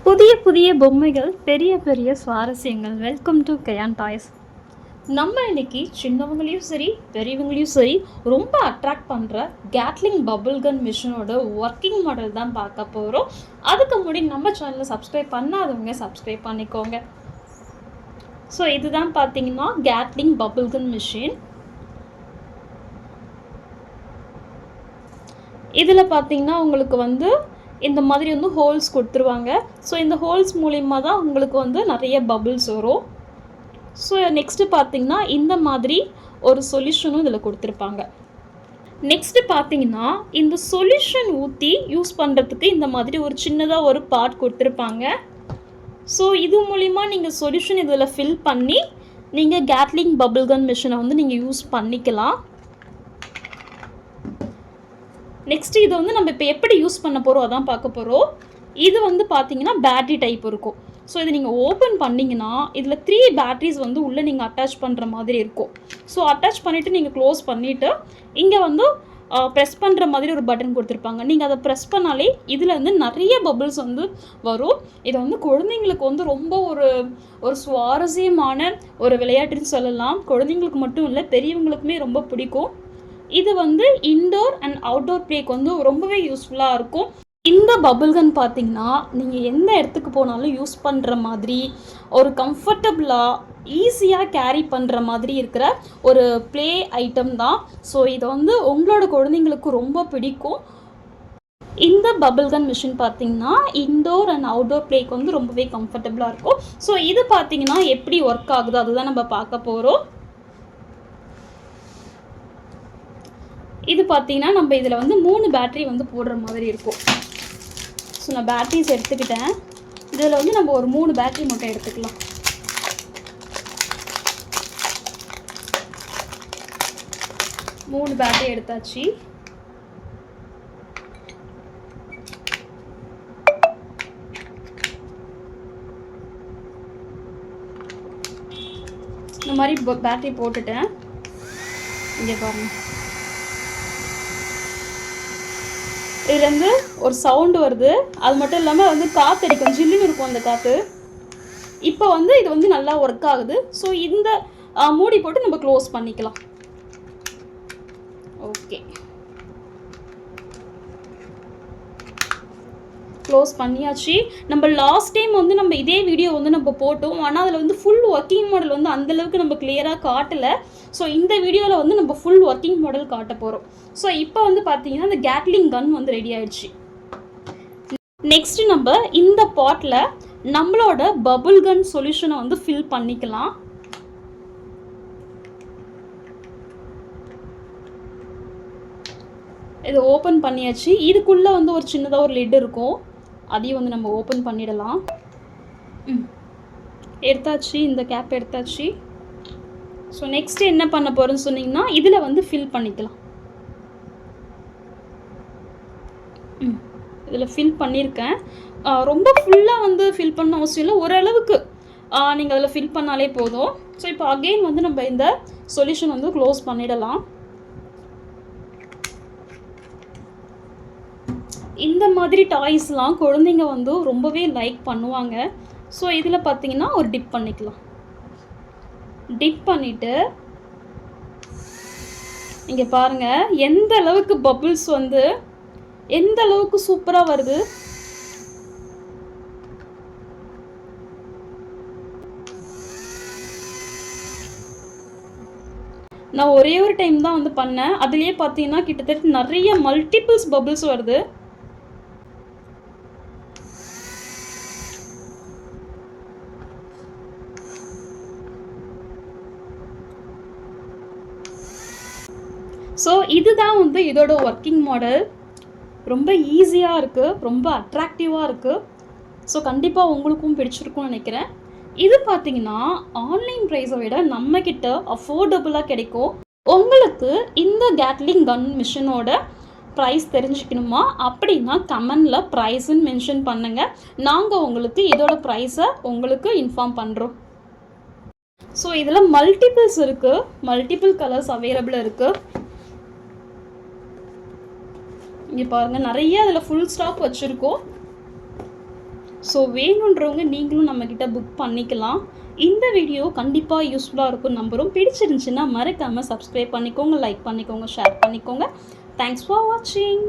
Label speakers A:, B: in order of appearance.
A: புதிய புதிய பொம்மைகள், பெரிய பெரிய சுவாரஸ்யங்கள். வெல்கம் டு கயான் டாய்ஸ். நம்ம இன்னைக்கு சின்னவங்களையும் சரி பெரியவங்களையும் சரி ரொம்ப அட்ராக்ட் பண்ணுற கேட்லிங் பபிள் கன் மிஷினோட ஒர்க்கிங் மாடல் தான் பார்க்க போகிறோம். அதுக்கு முன்னாடி நம்ம சேனலை சப்ஸ்கிரைப் பண்ணாதவங்க சப்ஸ்கிரைப் பண்ணிக்கோங்க. ஸோ இதுதான் பார்த்தீங்கன்னா கேட்லிங் பபிள் கன் மிஷின். இதில் பார்த்தீங்கன்னா உங்களுக்கு இந்த மாதிரி ஹோல்ஸ் கொடுத்துருவாங்க. ஸோ இந்த ஹோல்ஸ் மூலிமா தான் உங்களுக்கு நிறைய பபிள்ஸ் வரும். ஸோ நெக்ஸ்ட்டு பார்த்தீங்கன்னா இந்த மாதிரி ஒரு சொல்யூஷனும் இதில் கொடுத்துருப்பாங்க. நெக்ஸ்ட்டு பார்த்தீங்கன்னா இந்த சொல்யூஷன் ஊற்றி யூஸ் பண்ணுறதுக்கு இந்த மாதிரி ஒரு சின்னதாக ஒரு பார்ட் கொடுத்துருப்பாங்க. ஸோ இது மூலிமா நீங்கள் சொல்யூஷன் இதில் ஃபில் பண்ணி நீங்கள் கேட்லிங் பபிள் கன் மிஷினை நீங்கள் யூஸ் பண்ணிக்கலாம். நெக்ஸ்ட்டு இதை நம்ம இப்போ எப்படி யூஸ் பண்ண போகிறோம் அதான் பார்க்க போகிறோம். இது பார்த்தீங்கன்னா பேட்ரி டைப் இருக்கும். ஸோ இதை நீங்கள் ஓப்பன் பண்ணிங்கன்னா இதில் 3 பேட்ரிஸ் உள்ளே நீங்கள் அட்டாச் பண்ணுற மாதிரி இருக்கும். ஸோ அட்டாச் பண்ணிவிட்டு நீங்கள் க்ளோஸ் பண்ணிவிட்டு இங்கே ப்ரெஸ் பண்ணுற மாதிரி ஒரு பட்டன் கொடுத்துருப்பாங்க. நீங்கள் அதை ப்ரெஸ் பண்ணாலே இதில் நிறைய பபிள்ஸ் வரும். இதை குழந்தைங்களுக்கு ரொம்ப ஒரு சுவாரஸ்யமான ஒரு விளையாட்டுன்னு சொல்லலாம். குழந்தைங்களுக்கு மட்டும் இல்லை, பெரியவங்களுக்குமே ரொம்ப பிடிக்கும். இது இன்டோர் அண்ட் அவுட்டோர் பிளேக்கு ரொம்பவே யூஸ்ஃபுல்லாக இருக்கும். இந்த பபிள் கன் பார்த்தீங்கன்னா நீங்கள் எந்த இடத்துக்கு போனாலும் யூஸ் பண்ணுற மாதிரி ஒரு கம்ஃபர்டபுளாக ஈஸியாக கேரி பண்ணுற மாதிரி இருக்கிற ஒரு ப்ளே ஐட்டம் தான். ஸோ இதை உங்களோட குழந்தைங்களுக்கு ரொம்ப பிடிக்கும். இந்த பபிள் கன் மிஷின் பார்த்தீங்கன்னா இன்டோர் அண்ட் அவுட்டோர் பிளேக்கு ரொம்பவே கம்ஃபர்டபுளாக இருக்கும். ஸோ இது பார்த்தீங்கன்னா எப்படி ஒர்க் ஆகுது அதுதான் நம்ம பார்க்க போகிறோம். இது பார்த்தீங்கன்னா நம்ம இதில் 3 பேட்ரி போடுற மாதிரி இருக்கும். ஸோ நான் பேட்ரிஸ் எடுத்துக்கிட்டேன். இதில் நம்ம ஒரு 3 பேட்ரி மட்டும் எடுத்துக்கலாம். மூணு பேட்டரி எடுத்தாச்சு. இந்த மாதிரி பேட்டரி போட்டுட்டேன். இங்கே பாருங்கள், இதுலேருந்து ஒரு சவுண்டு வருது. அது மட்டும் இல்லாமல் காற்று அடிக்கும், ஜில்லுன்னு இருக்கும் அந்த காற்று. இப்போ இது நல்லா ஒர்க் ஆகுது. ஸோ இந்த மூடி போட்டு நம்ம க்ளோஸ் பண்ணிக்கலாம். ஓகே, க்ளோஸ் பண்ணியாச்சு. நம்ம லாஸ்ட் டைம் நம்ம இதே வீடியோ நம்ம போட்டோம். ஆனால் அதில் ஃபுல் ஒர்க்கிங் மாடல் அந்தளவுக்கு நம்ம கிளியராக காட்டலை. ஸோ இந்த வீடியோவில் நம்ம ஃபுல் ஒர்க்கிங் மாடல் காட்ட போகிறோம். ஸோ இப்போ பார்த்தீங்கன்னா இந்த கேட்லிங் கன் ரெடி ஆயிடுச்சு. நெக்ஸ்ட் நம்ம இந்த பாட்டில் நம்மளோட பபிள் கன் சொல்யூஷனை ஃபில் பண்ணிக்கலாம். இதை ஓப்பன் பண்ணியாச்சு. இதுக்குள்ளே ஒரு சின்னதாக ஒரு லிட் இருக்கும். அதையும் நம்ம ஓப்பன் பண்ணிடலாம். எடுத்தாச்சு, இந்த கேப் எடுத்தாச்சு. ஸோ நெக்ஸ்ட்டு என்ன பண்ண போகிறோன்னு சொன்னிங்கன்னா இதில் ஃபில் பண்ணிக்கலாம். இதில் ஃபில் பண்ணியிருக்கேன். ரொம்ப ஃபுல்லாக ஃபில் பண்ண அவசியம் இல்லை, ஓரளவுக்கு நீங்கள் அதில் ஃபில் பண்ணாலே போதும். ஸோ இப்போ அகெயின் நம்ம இந்த சொல்யூஷன் க்ளோஸ் பண்ணிடலாம். இந்த மாதிரி டாய்ஸ்லாம் குழந்தைங்க ரொம்பவே லைக் பண்ணுவாங்க. ஸோ இதில் பார்த்தீங்கன்னா ஒரு டிப் பண்ணிக்கலாம். டிப் பண்ணிவிட்டு இங்கே பாருங்கள் எந்த அளவுக்கு பபிள்ஸ் எந்த அளவுக்கு சூப்பராக வருது. நான் ஒரே ஒரு டைம் தான் பண்ணேன். அதுலேயே பார்த்தீங்கன்னா கிட்டத்தட்ட நிறைய மல்டிபிள்ஸ் பபிள்ஸ் வருது. ஸோ இதுதான் இதோட ஒர்க்கிங் மாடல். ரொம்ப ஈஸியாக இருக்குது, ரொம்ப அட்ராக்டிவாக இருக்குது. ஸோ கண்டிப்பாக உங்களுக்கும் பிடிச்சிருக்கும்னு நினைக்கிறேன். இது பார்த்தீங்கன்னா ஆன்லைன் ப்ரைஸை விட நம்மக்கிட்ட அஃபோர்டபுளாக கிடைக்கும். உங்களுக்கு இந்த கேட்லிங் கன் மிஷினோட ப்ரைஸ் தெரிஞ்சுக்கணுமா அப்படின்னா கமெண்டில் ப்ரைஸுன்னு மென்ஷன் பண்ணுங்கள். நாங்கள் உங்களுக்கு இதோட ப்ரைஸை உங்களுக்கு இன்ஃபார்ம் பண்ணுறோம். ஸோ இதில் மல்டிபிள்ஸ் இருக்குது, மல்டிபிள் கலர்ஸ் அவைலபிள் இருக்குது. இங்கே பாருங்கள், நிறைய அதில் ஃபுல் ஸ்டாக் வச்சுருக்கோம். ஸோ வேணுன்றவங்க நீங்களும் நம்மக்கிட்ட புக் பண்ணிக்கலாம். இந்த வீடியோ கண்டிப்பாக யூஸ்ஃபுல்லாக இருக்கும்னு நம்புகிறோம். பிடிச்சிருந்துச்சுன்னா மறக்காமல் சப்ஸ்கிரைப் பண்ணிக்கோங்க, லைக் பண்ணிக்கோங்க, ஷேர் பண்ணிக்கோங்க. தேங்க்ஸ் ஃபார் வாட்சிங்.